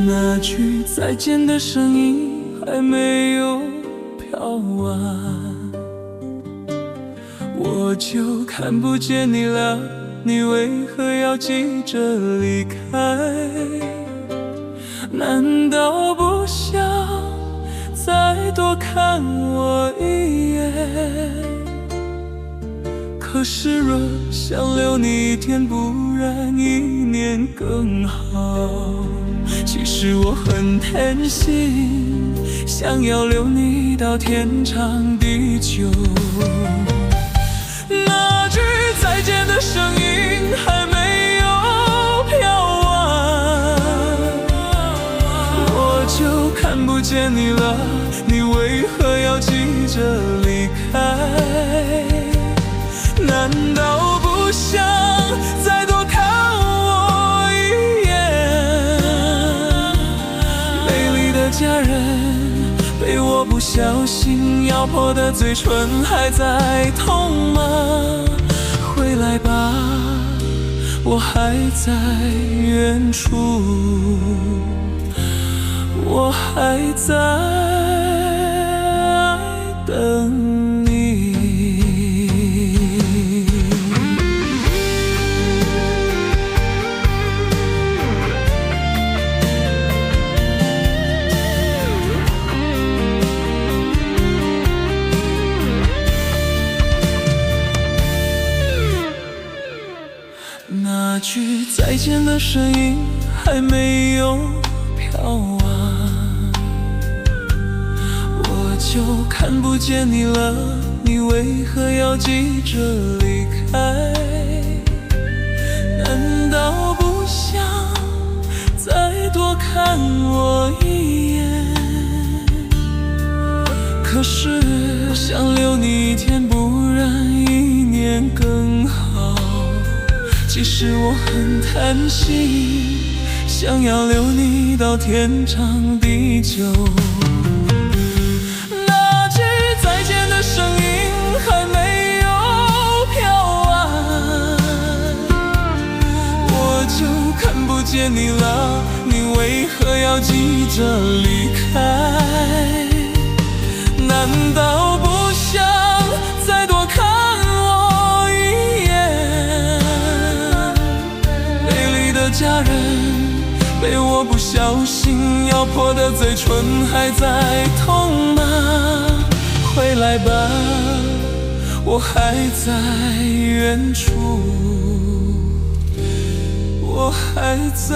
那句再见的声音还没有飘完，我就看不见你了，你为何要急着离开？难道不想再多看我一眼？可是若想留你一天，不然一年更好。其实我很贪心，想要留你到天长地久。那句再见的声音还没有飘完，我就看不见你了，你为何要急着离开？难道不想再多看我一眼？美丽的家人，被我不小心咬破的嘴唇还在痛吗？回来吧，我还在远处，我还在等你。那句再见的声音还没有飘完，我就看不见你了，你为何要急着离开？难道不想再多看我一眼？可是想留你一天，不然一年更好。其实我很贪心，想要留你到天长地久。那句再见的声音还没有飘完，我就看不见你了，你为何要急着离开？难道不想再多看我一眼？美丽的家人，被我不小心咬破的嘴唇还在痛吗？回来吧，我还在远处，我还在